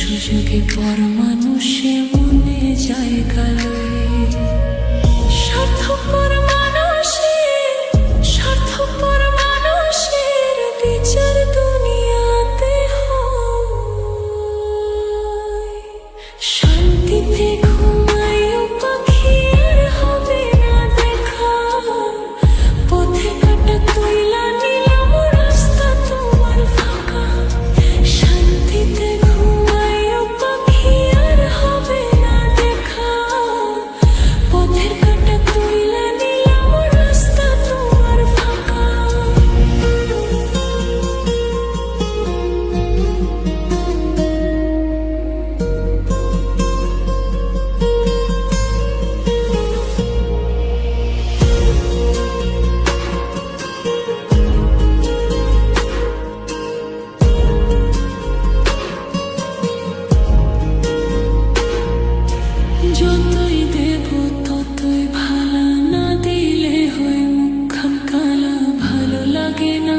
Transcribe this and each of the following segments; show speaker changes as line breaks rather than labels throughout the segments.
সুযোগে পর মানুষে মনে জায়গা লয়ে স্বার্থপর মানুষের বিচার দুনিয়াতে হয়। শান্তিতে ঘুমাইও পাখি আর হবে না দেখা, পথে কাটা তুইলা নিলাম রাস্তা তোমার ফাঁকা। শান্তিতে ঘুমাইও পাখি আর হবে না দেখা, পথের কাটা তুইলা নিলাম রাস্তা তোমার ফাঁকা। যতই দেব ততই ভালা, না দিলে হয় মুখখান কালা। ভালো লাগে না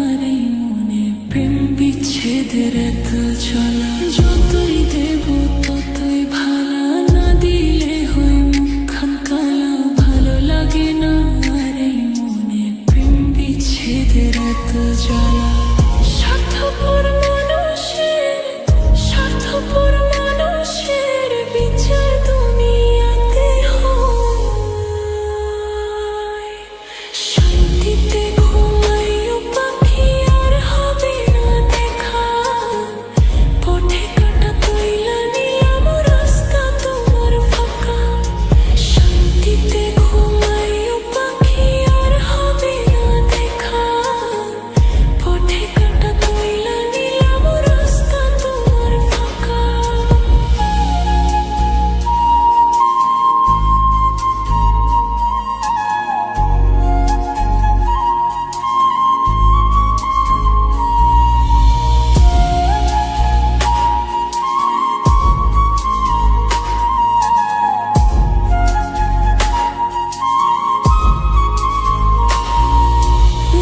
আর এই মনে প্রেম বিচ্ছেদের এত চলা। যতই দেব ততই ভালা, না দিলে হয় মুখখান কালা। ভালো লাগে না আর এই মনে প্রেম বিচ্ছেদের এত জ্বালা। স্বার্থপর মানুষের বিচার দুনিয়াতে হয়। শান্তিতে ঘুমাইও পাখি আর হবে না দেখা, পথে কাটা তুইলা নিলাম রাস্তা তোমার ফাঁকা। শান্তিতে ঘুমাইও পাখি আর হবে না দেখা, পথে কাটা তুইলা নিলাম রাস্তা তোমার ফাঁকা।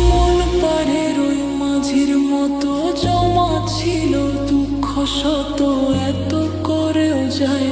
মন পাড়ের ওই মাঝির মতো জমা ছিল দুঃখ শত, এত করেও যায়